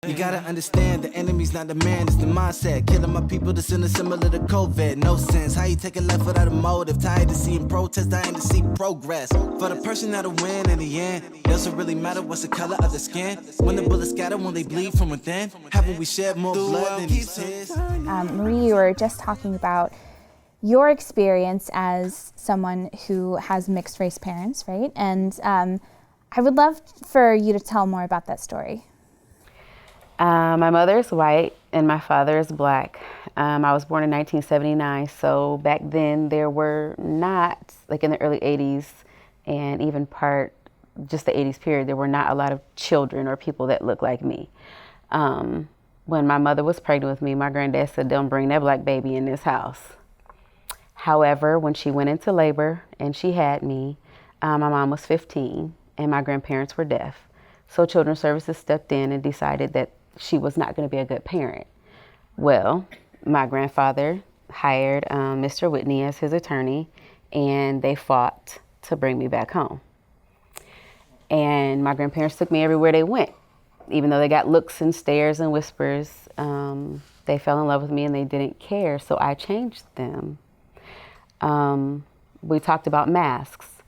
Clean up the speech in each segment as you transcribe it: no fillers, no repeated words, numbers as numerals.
You gotta understand, the enemy's not the man, it's the mindset. Killing my people that's in a similar to COVID. No sense, how you take a life without a motive? Tired of seeing protest, dying to see progress. For the person that'll win in the end, it doesn't really matter what's the color of the skin. When the bullets scatter, when they bleed from within, haven't we shed more blood than these tears? Marie, you were just talking about your experience as someone who has mixed race parents, right? And I would love for you to tell more about that story. My mother is white and my father is black. I was born in 1979, so back then there were not, like in the early 80s and even just the 80s period, there were not a lot of children or people that looked like me. When my mother was pregnant with me, my granddad said, "Don't bring that black baby in this house." However, when she went into labor and she had me, my mom was 15 and my grandparents were deaf. So Children's Services stepped in and decided that she was not going to be a good parent. Well, my grandfather hired Mr. Whitney as his attorney, and they fought to bring me back home. And my grandparents took me everywhere they went. Even though they got looks and stares and whispers, they fell in love with me and they didn't care, so I changed them. We talked about masks.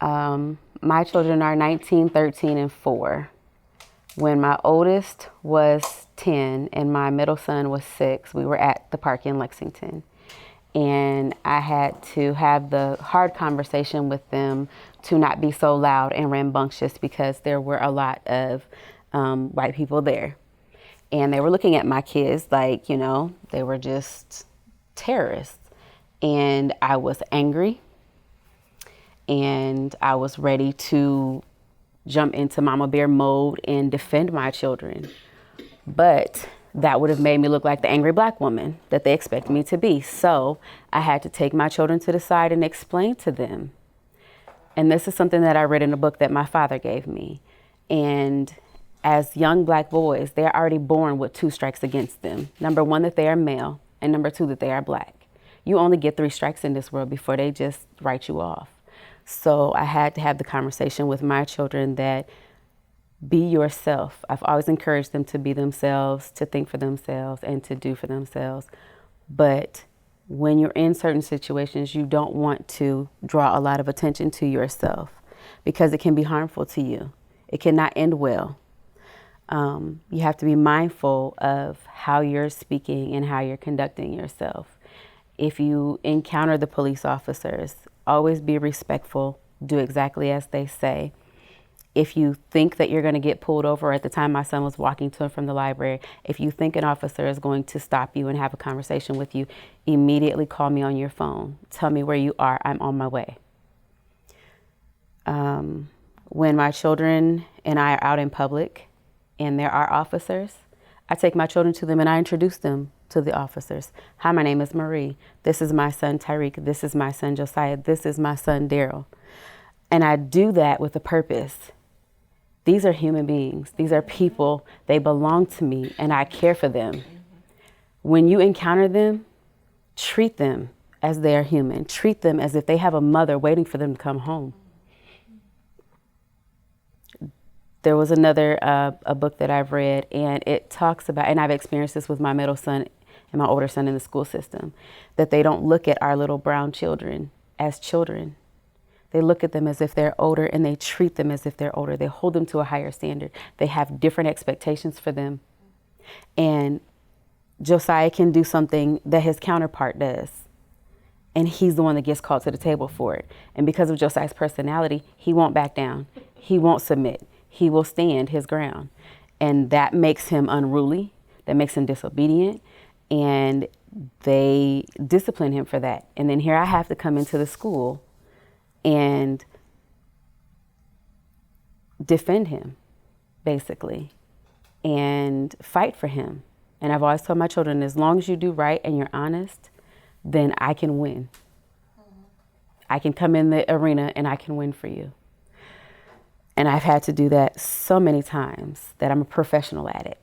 My children are 19, 13, and 4. When my oldest was 10 and my middle son was 6, we were at the park in Lexington. And I had to have the hard conversation with them to not be so loud and rambunctious because there were a lot of white people there. And they were looking at my kids like, they were just terrorists. And I was angry and I was ready to jump into mama bear mode and defend my children. But that would have made me look like the angry black woman that they expect me to be. So I had to take my children to the side and explain to them. And this is something that I read in a book that my father gave me. And as young black boys, they're already born with 2 strikes against them. Number 1, that they are male, and number 2, that they are black. You only get 3 strikes in this world before they just write you off. So I had to have the conversation with my children that be yourself. I've always encouraged them to be themselves, to think for themselves, and to do for themselves. But when you're in certain situations, you don't want to draw a lot of attention to yourself because it can be harmful to you. It cannot end well. You have to be mindful of how you're speaking and how you're conducting yourself. If you encounter the police officers, always be respectful, do exactly as they say. If you think that you're going to get pulled over, at the time my son was walking to and from the library, if you think an officer is going to stop you and have a conversation with you, immediately call me on your phone. Tell me where you are. I'm on my way. When my children and I are out in public and there are officers, I take my children to them and I introduce them to the officers. Hi, my name is Marie. This is my son, Tyreek. This is my son, Josiah. This is my son, Daryl. And I do that with a purpose. These are human beings. These are people. They belong to me and I care for them. When you encounter them, treat them as they are human. Treat them as if they have a mother waiting for them to come home. There was another a book that I've read, and it talks about, and I've experienced this with my middle son and my older son in the school system, that they don't look at our little brown children as children. They look at them as if they're older, and they treat them as if they're older. They hold them to a higher standard. They have different expectations for them. And Josiah can do something that his counterpart does, and he's the one that gets called to the table for it. And because of Josiah's personality, he won't back down. He won't submit. He will stand his ground. And that makes him unruly. That makes him disobedient. And they discipline him for that. And then here I have to come into the school and defend him, basically, and fight for him. And I've always told my children, as long as you do right and you're honest, then I can win. I can come in the arena and I can win for you. And I've had to do that so many times that I'm a professional at it.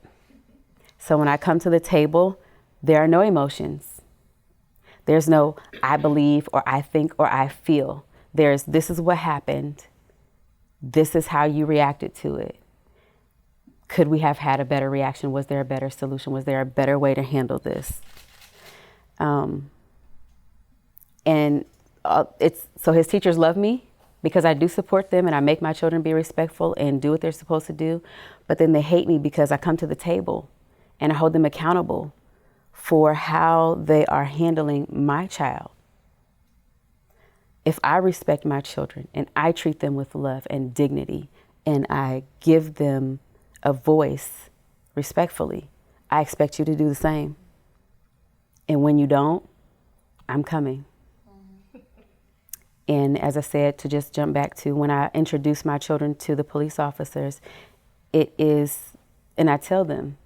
So when I come to the table, there are no emotions. There's no I believe or I think or I feel. There's this is what happened. This is how you reacted to it. Could we have had a better reaction? Was there a better solution? Was there a better way to handle this? So his teachers love me because I do support them and I make my children be respectful and do what they're supposed to do. But then they hate me because I come to the table and I hold them accountable for how they are handling my child. If I respect my children and I treat them with love and dignity and I give them a voice respectfully, I expect you to do the same. And when you don't, I'm coming. And as I said, to just jump back to when I introduce my children to the police officers, it is, and I tell them,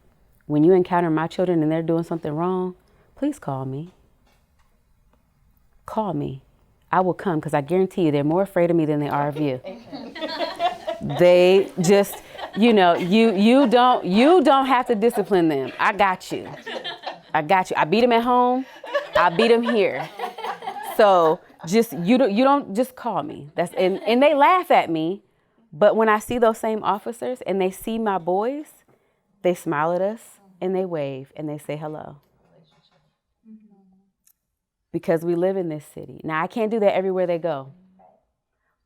when you encounter my children and they're doing something wrong, please call me. Call me. I will come, because I guarantee you they're more afraid of me than they are of you. They just, you don't have to discipline them. I got you. I beat them at home. I beat them here. So just you don't just call me. And they laugh at me, but when I see those same officers and they see my boys, they smile at us and they wave and they say hello. Because we live in this city. Now I can't do that everywhere they go,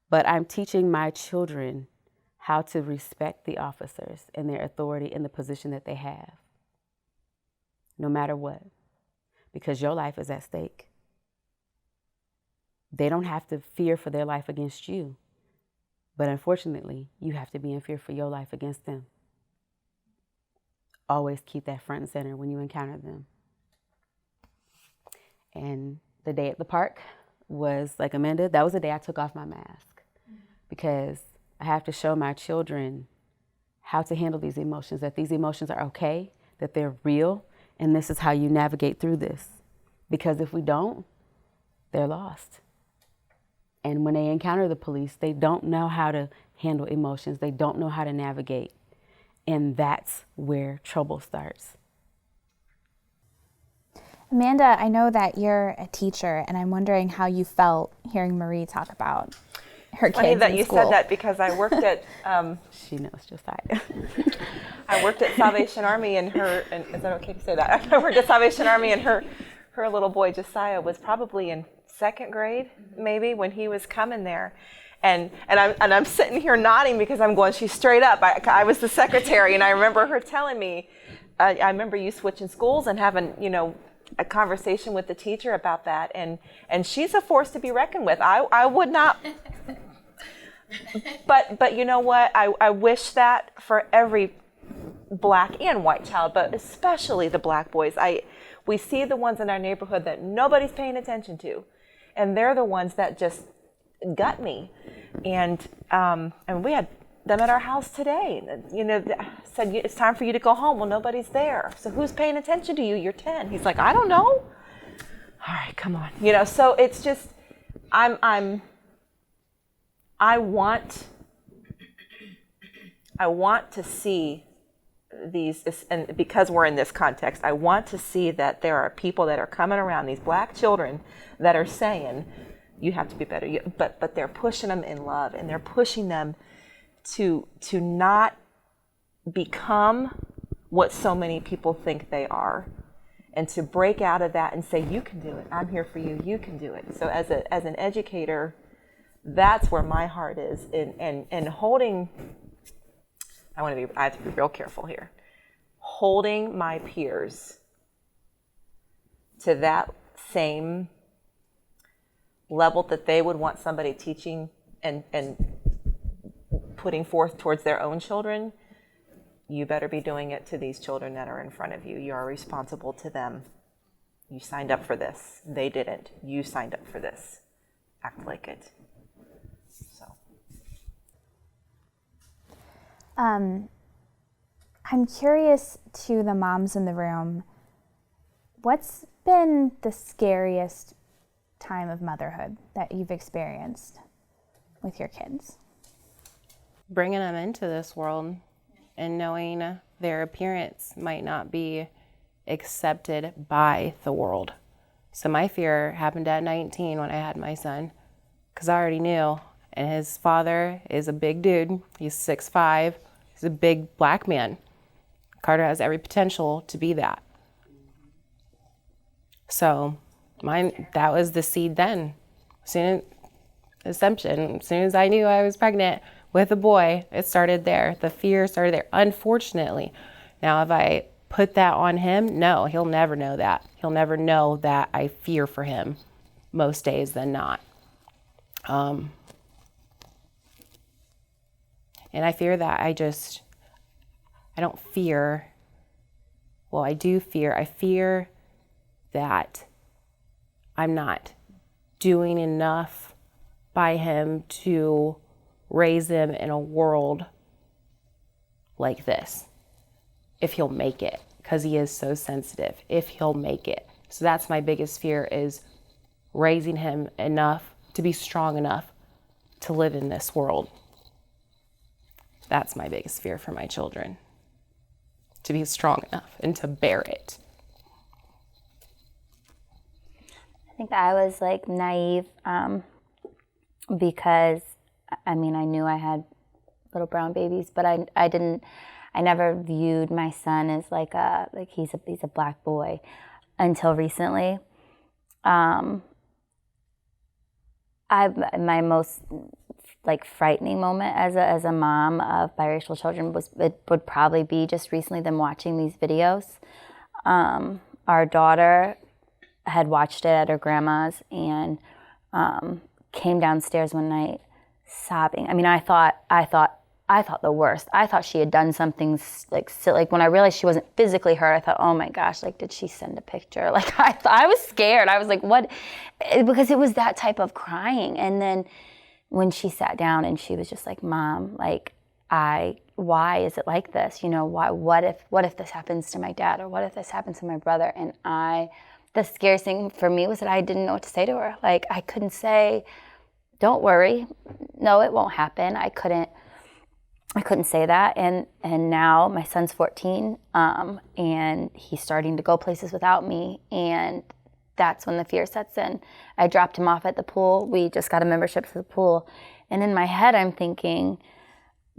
but I'm teaching my children how to respect the officers and their authority and the position that they have, no matter what, because your life is at stake. They don't have to fear for their life against you, but unfortunately, you have to be in fear for your life against them. Always keep that front and center when you encounter them. And the day at the park was, like Amanda, that was the day I took off my mask, because I have to show my children how to handle these emotions, that these emotions are okay, that they're real, and this is how you navigate through this. Because if we don't, they're lost. And when they encounter the police, they don't know how to handle emotions. They don't know how to navigate. And that's where trouble starts. Amanda, I know that you're a teacher, and I'm wondering how you felt hearing Marie talk about her kids in school. Funny that you said that, because I worked at she knows Josiah. I worked at Salvation Army, and is that okay to say that? I worked at Salvation Army, and her little boy Josiah was probably in second grade, maybe, when he was coming there. And I'm sitting here nodding because I'm going, she's straight up. I was the secretary, and I remember her telling me, I remember you switching schools and having, a conversation with the teacher about that. And she's a force to be reckoned with. I would not, but you know what? I wish that for every black and white child, but especially the black boys. We see the ones in our neighborhood that nobody's paying attention to. And they're the ones that just gut me. And we had them at our house today. Said, it's time for you to go home. Well, nobody's there. So who's paying attention to you? You're 10. He's like, I don't know. All right, come on. So it's just, I want to see these, and because we're in this context, I want to see that there are people that are coming around, these black children, that are saying, you have to be better. But they're pushing them in love, and they're pushing them to not become what so many people think they are, and to break out of that and say, you can do it. I'm here for you. You can do it. So as an educator, that's where my heart is in holding. I have to be real careful here. Holding my peers to that same level that they would want somebody teaching and putting forth towards their own children, you better be doing it to these children that are in front of you. You are responsible to them. You signed up for this. They didn't. You signed up for this. Act like it. So. I'm curious, to the moms in the room, what's been the scariest time of motherhood that you've experienced with your kids? Bringing them into this world and knowing their appearance might not be accepted by the world. So my fear happened at 19 when I had my son, because I already knew. And his father is a big dude. He's 6'5". He's a big black man. Carter has every potential to be that. So that was the seed then. Assumption, as soon as I knew I was pregnant with a boy, it started there. The fear started there, unfortunately. Now, if I put that on him, no, he'll never know that. He'll never know that I fear for him most days than not. And I fear that I don't fear, well, I do fear. I fear that I'm not doing enough by him to raise him in a world like this, if he'll make it, because he is so sensitive, if he'll make it. So that's my biggest fear, is raising him enough to be strong enough to live in this world. That's my biggest fear for my children, to be strong enough and to bear it. I think I was like naive because I knew I had little brown babies, but I never viewed my son as like he's a black boy until recently. My most like frightening moment as a mom of biracial children would probably be just recently them watching these videos. Our daughter had watched it at her grandma's and came downstairs one night sobbing. I thought the worst. I thought she had done something like silly. Like when I realized she wasn't physically hurt, I thought, oh my gosh, like did she send a picture? Like I was scared. I was like, what? Because it was that type of crying. And then when she sat down and she was just like, Mom, like why is it like this? What if this happens to my dad, or what if this happens to my brother? And the scariest thing for me was that I didn't know what to say to her. Like I couldn't say, don't worry, no, it won't happen. I couldn't say that. And now my son's 14, and he's starting to go places without me, and that's when the fear sets in. I dropped him off at the pool. We just got a membership to the pool. And in my head, I'm thinking,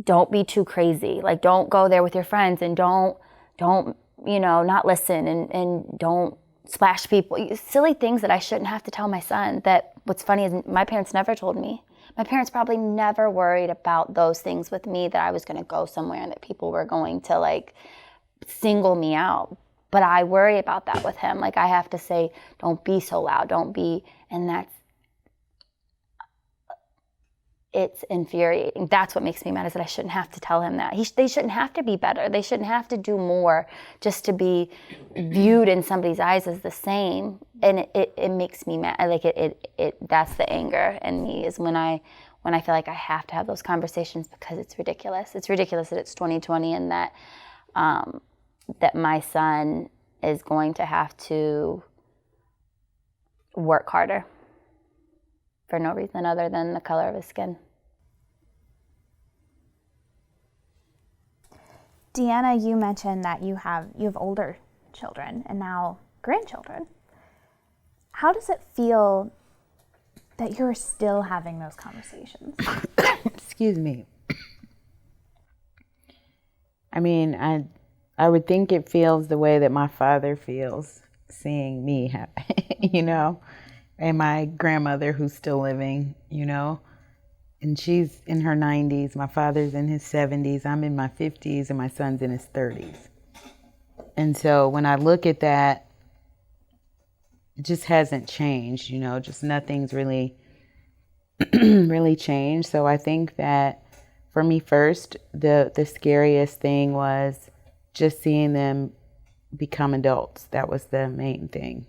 don't be too crazy. Like, don't go there with your friends, and don't not listen, and don't splash people. Silly things that I shouldn't have to tell my son. That what's funny is my parents never told me. My parents probably never worried about those things with me, that I was going to go somewhere and that people were going to like single me out. But I worry about that with him. Like I have to say, don't be so loud, don't be, and it's infuriating. That's what makes me mad, is that I shouldn't have to tell him that. They shouldn't have to be better. They shouldn't have to do more just to be viewed in somebody's eyes as the same. And it makes me mad. Like that's the anger in me, is when I feel like I have to have those conversations, because it's ridiculous. It's ridiculous that it's 2020 and that that my son is going to have to work harder for no reason other than the color of his skin. Deanna, you mentioned that you have older children and now grandchildren. How does it feel that you're still having those conversations? Excuse me. I would think it feels the way that my father feels seeing me, and my grandmother who's still living, and she's in her 90s. My father's in his 70s. I'm in my 50s, and my son's in his 30s. And so when I look at that, it just hasn't changed, just nothing's really, really changed. So I think that for me first, the scariest thing was just seeing them become adults. That was the main thing.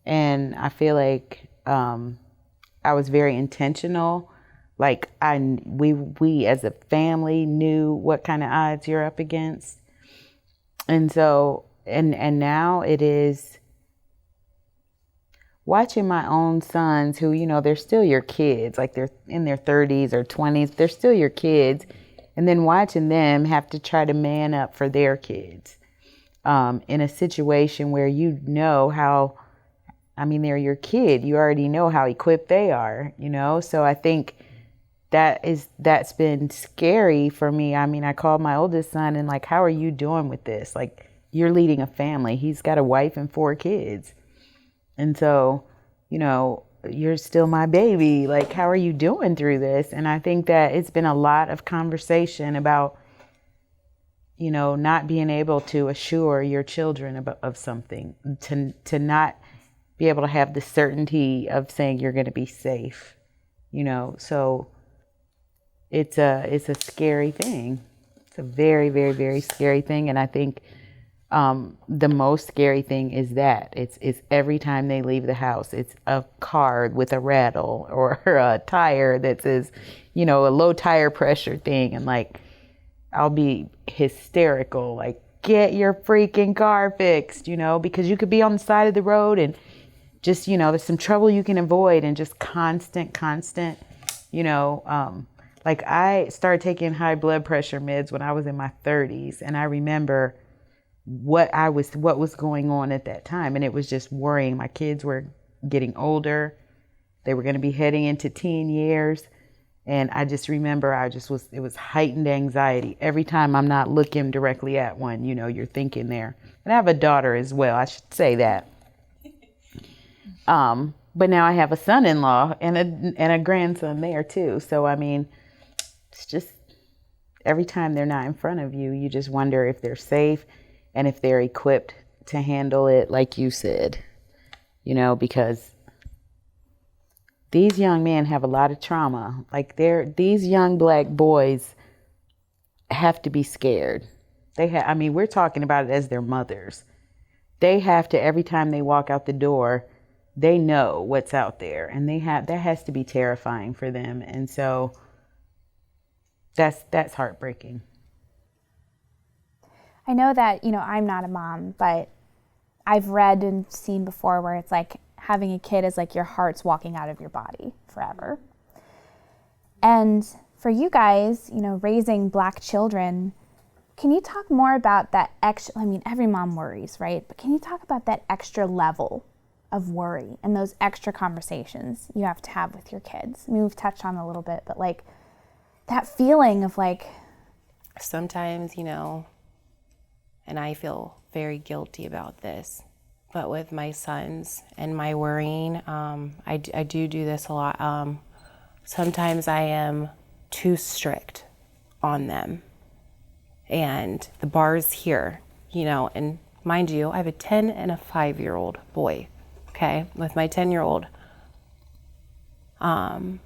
And I feel like I was very intentional. Like we as a family knew what kind of odds you're up against. And so, and now it is watching my own sons who, they're still your kids, like they're in their 30s or 20s, they're still your kids. And then watching them have to try to man up for their kids in a situation where how, they're your kid. You already know how equipped they are, So I think that's been scary for me. I mean, I called my oldest son and like, how are you doing with this? Like, you're leading a family. He's got a wife and 4 kids. And so, you know, you're still my baby. Like, how are you doing through this? And I think that it's been a lot of conversation about, you know, not being able to assure your children of something, to not be able to have the certainty of saying you're going to be safe, you know. So it's a scary thing. It's a very, very, very scary thing. And I think the most scary thing is that it's every time they leave the house, it's a card with a rattle or a tire that says, you know, a low tire pressure thing. And like, I'll be hysterical, like, get your freaking car fixed, you know, because you could be on the side of the road and just, you know, there's some trouble you can avoid, and just constant, you know, like I started taking high blood pressure meds when I was in my 30s. And I remember what was going on at that time. And it was just worrying. My kids were getting older. They were going to be heading into teen years. And I just remember it was heightened anxiety. Every time I'm not looking directly at one, you know, you're thinking there. And I have a daughter as well, I should say that. But now I have a son-in-law and a grandson there too. So, I mean, it's just every time they're not in front of you, you just wonder if they're safe and if they're equipped to handle it, like you said, you know, because these young men have a lot of trauma. Like these young Black boys have to be scared. I mean, we're talking about it as their mothers. They have to, every time they walk out the door, they know what's out there, and that has to be terrifying for them. And so that's heartbreaking. I know that, you know, I'm not a mom, but I've read and seen before where it's like having a kid is like your heart's walking out of your body forever. And for you guys, you know, raising Black children, can you talk more about that extra, I mean, every mom worries, right? But can you talk about that extra level of worry and those extra conversations you have to have with your kids? I mean, we've touched on it a little bit, but like that feeling of like... Sometimes, you know, and I feel very guilty about this, but with my sons and my worrying, I do this a lot. Sometimes I am too strict on them, and the bar's here, you know, and mind you, I have a 10 and a 5-year-old boy, okay? With my 10-year-old, I'm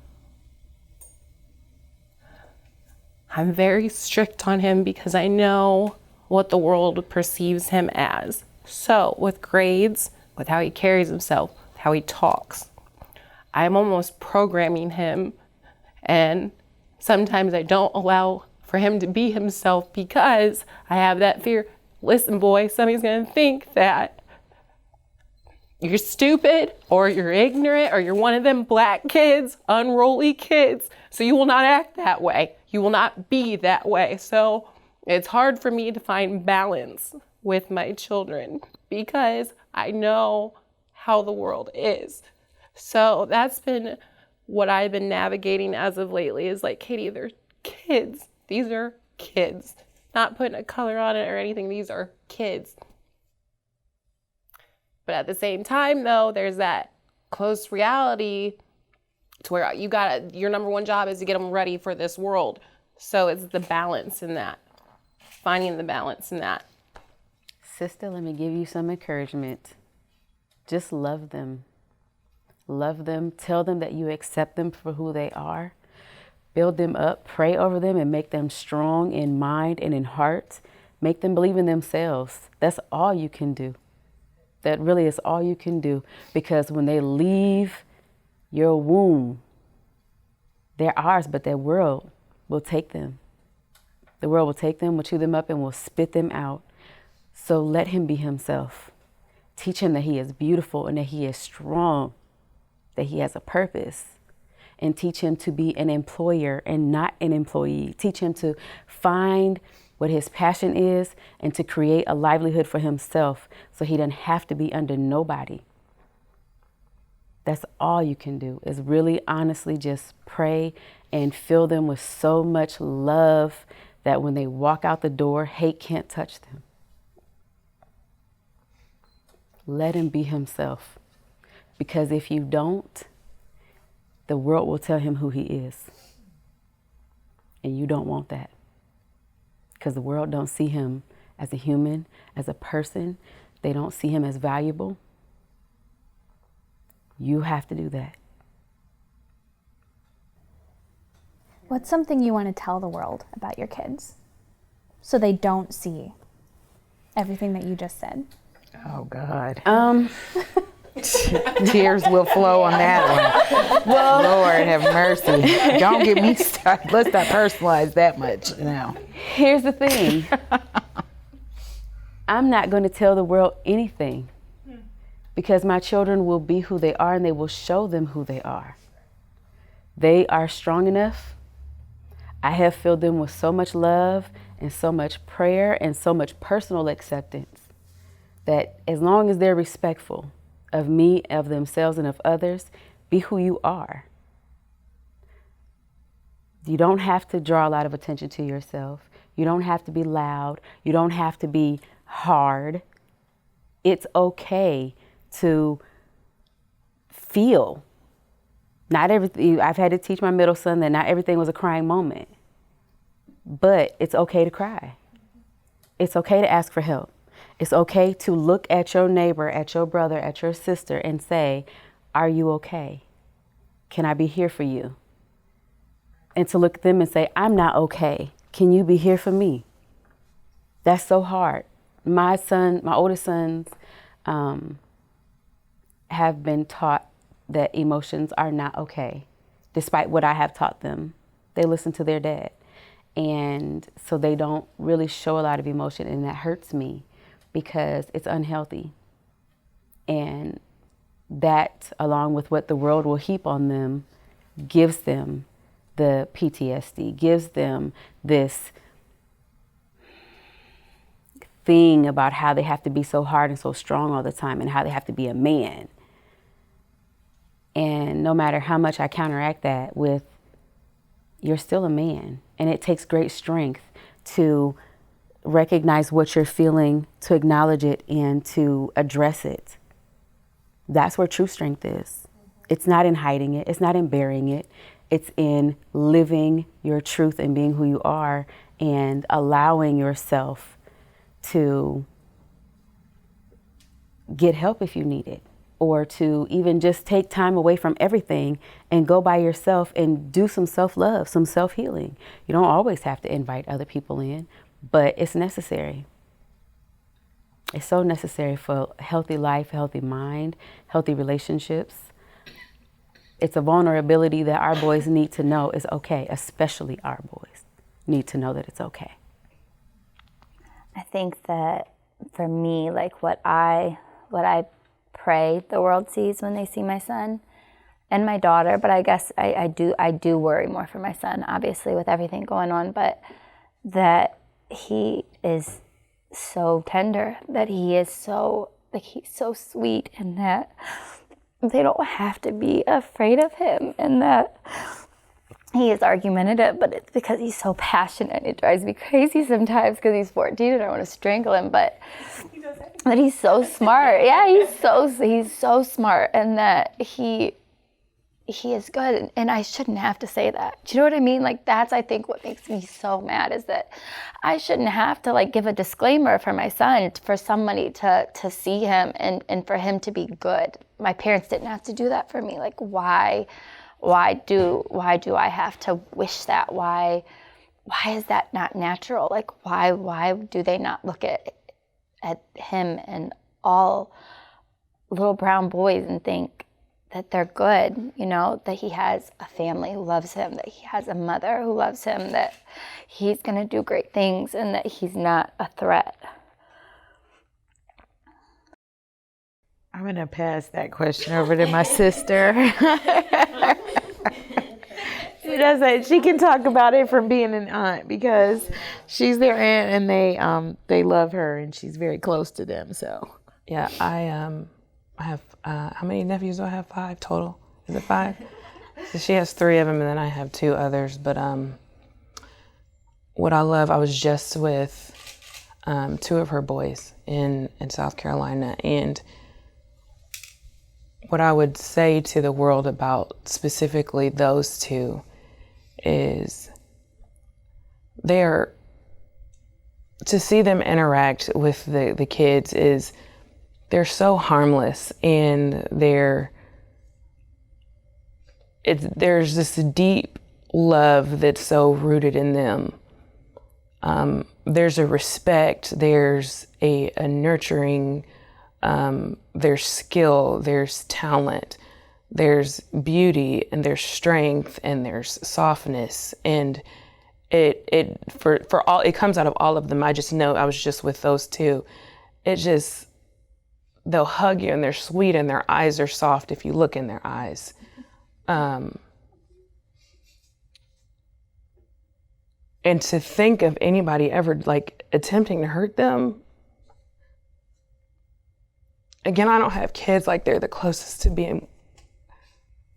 very strict on him because I know what the world perceives him as. So with grades, with how he carries himself, with how he talks, I'm almost programming him, and sometimes I don't allow for him to be himself because I have that fear. Listen, boy, somebody's gonna think that you're stupid or you're ignorant or you're one of them Black kids, unruly kids, so you will not act that way. You will not be that way. So it's hard for me to find balance with my children because I know how the world is. So that's been what I've been navigating as of lately is like, Katie, they're kids. These are kids. Not putting a color on it or anything. These are kids. But at the same time, though, there's that close reality to where your number one job is to get them ready for this world. So it's the balance in that. Finding the balance in that. Sister, let me give you some encouragement. Just love them. Love them. Tell them that you accept them for who they are. Build them up. Pray over them and make them strong in mind and in heart. Make them believe in themselves. That's all you can do. That really is all you can do. Because when they leave your womb, they're ours, but their world will take them. The world will take them, will chew them up, and will spit them out. So let him be himself. Teach him that he is beautiful and that he is strong, that he has a purpose. And teach him to be an employer and not an employee. Teach him to find what his passion is and to create a livelihood for himself so he doesn't have to be under nobody. That's all you can do is really honestly just pray and fill them with so much love that when they walk out the door, hate can't touch them. Let him be himself. Because if you don't, the world will tell him who he is. And you don't want that. Because the world don't see him as a human, as a person. They don't see him as valuable. You have to do that. What's something you want to tell the world about your kids so they don't see everything that you just said? Oh, God. Tears will flow on that one. Well, Lord have mercy. Don't get me started. Let's not personalize that much now. Here's the thing. I'm not going to tell the world anything because my children will be who they are and they will show them who they are. They are strong enough. I have filled them with so much love and so much prayer and so much personal acceptance that as long as they're respectful of me, of themselves, and of others, be who you are. You don't have to draw a lot of attention to yourself. You don't have to be loud. You don't have to be hard. It's okay to feel. Not everything. I've had to teach my middle son that not everything was a crying moment. But it's okay to cry. It's okay to ask for help. It's okay to look at your neighbor, at your brother, at your sister and say, are you okay? Can I be here for you? And to look at them and say, I'm not okay. Can you be here for me? That's so hard. My oldest sons have been taught that emotions are not okay, despite what I have taught them. They listen to their dad. And so they don't really show a lot of emotion, and that hurts me because it's unhealthy. And that, along with what the world will heap on them, gives them the PTSD, gives them this thing about how they have to be so hard and so strong all the time and how they have to be a man. And no matter how much I counteract that with, you're still a man. And it takes great strength to recognize what you're feeling, to acknowledge it, and to address it. That's where true strength is. It's not in hiding it. It's not in burying it. It's in living your truth and being who you are and allowing yourself to get help if you need it, or to even just take time away from everything and go by yourself and do some self-love, some self-healing. You don't always have to invite other people in, but it's necessary. It's so necessary for a healthy life, healthy mind, healthy relationships. It's a vulnerability that our boys need to know is okay, especially our boys need to know that it's okay. I think that for me, like what I pray the world sees when they see my son and my daughter, but I guess I do worry more for my son, obviously, with everything going on, but that he is so tender, that he is so, like, he's so sweet, and that they don't have to be afraid of him, and that he is argumentative, but it's because he's so passionate. It drives me crazy sometimes because he's 14 and I want to strangle him, but he's so smart. Yeah, he's so smart, and that he is good, and I shouldn't have to say that. Do you know what I mean? Like, that's, I think, what makes me so mad, is that I shouldn't have to, like, give a disclaimer for my son, for somebody to see him and for him to be good. My parents didn't have to do that for me. Like, why do I have to wish that? Why is that not natural? Like, why do they not look at him and all little brown boys and think that they're good, you know, that he has a family who loves him, that he has a mother who loves him, that he's going to do great things, and that he's not a threat. I'm going to pass that question over to my sister. She can talk about it from being an aunt, because she's their aunt and they love her and she's very close to them. So yeah, I have how many nephews do I have? 5 total. Is it 5? So she has 3 of them, and then I have 2 others. But what I love, I was just with 2 of her boys in South Carolina, and what I would say to the world about specifically those 2 is to see them interact with the kids is they're so harmless, and there's this deep love that's so rooted in them. There's a respect, there's a nurturing, there's skill, there's talent, there's beauty, and there's strength, and there's softness, and it comes out of all of them. I just know I was just with those 2. They'll hug you, and they're sweet, and their eyes are soft if you look in their eyes. And to think of anybody ever like attempting to hurt them. Again, I don't have kids, like they're the closest to being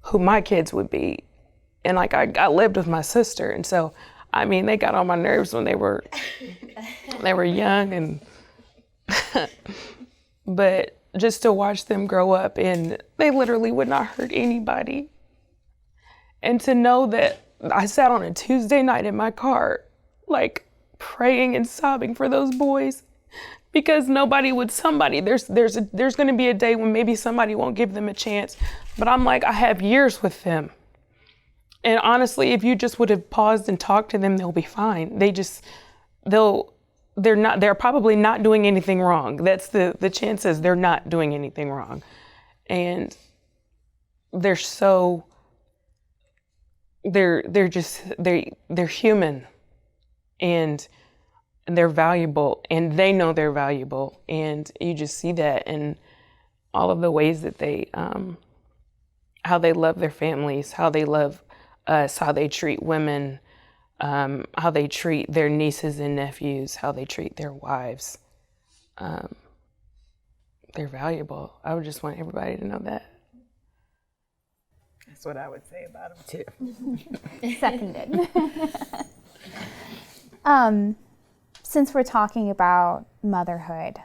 who my kids would be. And like I lived with my sister, and so I mean they got on my nerves when they were young, and but just to watch them grow up, and they literally would not hurt anybody. And to know that I sat on a Tuesday night in my car, like praying and sobbing for those boys, because there's going to be a day when maybe somebody won't give them a chance. But I'm like, I have years with them. And honestly, if you just would have paused and talked to them, they'll be fine. They're probably not doing anything wrong. That's the chances they're not doing anything wrong. And they're human, and they're valuable, and they know they're valuable, and you just see that in all of the ways that they how they love their families, how they love us, how they treat women, how they treat their nieces and nephews, how they treat their wives. They're valuable. I would just want everybody to know that. That's what I would say about them too. Seconded. Since we're talking about motherhood,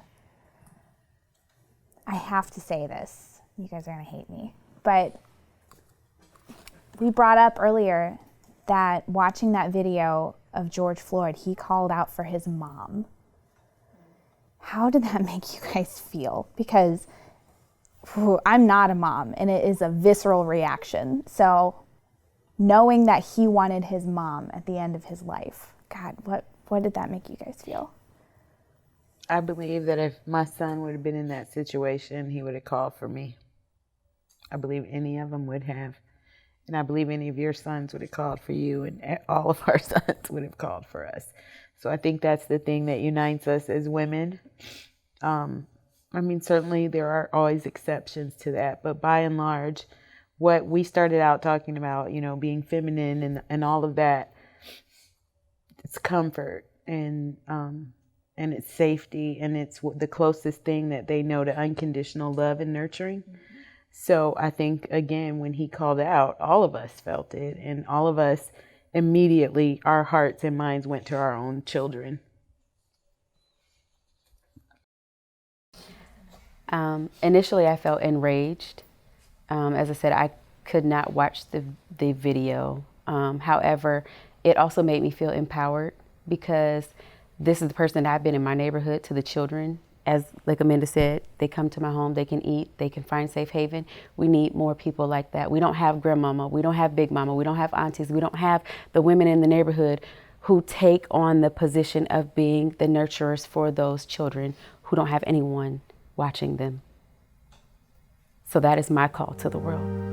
I have to say this. You guys are gonna hate me, but we brought up earlier that watching that video of George Floyd, he called out for his mom. How did that make you guys feel? Because I'm not a mom, and it is a visceral reaction. So knowing that he wanted his mom at the end of his life, God, what did that make you guys feel? I believe that if my son would have been in that situation, he would have called for me. I believe any of them would have. And I believe any of your sons would have called for you, and all of our sons would have called for us. So I think that's the thing that unites us as women. I mean, certainly there are always exceptions to that, but by and large, what we started out talking about, being feminine and all of that, it's comfort and it's safety, and it's the closest thing that they know to unconditional love and nurturing. Mm-hmm. So I think, again, when he called out, all of us felt it, and all of us immediately, our hearts and minds went to our own children. Initially, I felt enraged. As I said, I could not watch the video. However, it also made me feel empowered, because this is the person that I've been in my neighborhood to the children. As like Amanda said, they come to my home, they can eat, they can find safe haven. We need more people like that. We don't have grandmama, we don't have big mama, we don't have aunties, we don't have the women in the neighborhood who take on the position of being the nurturers for those children who don't have anyone watching them. So that is my call to the world.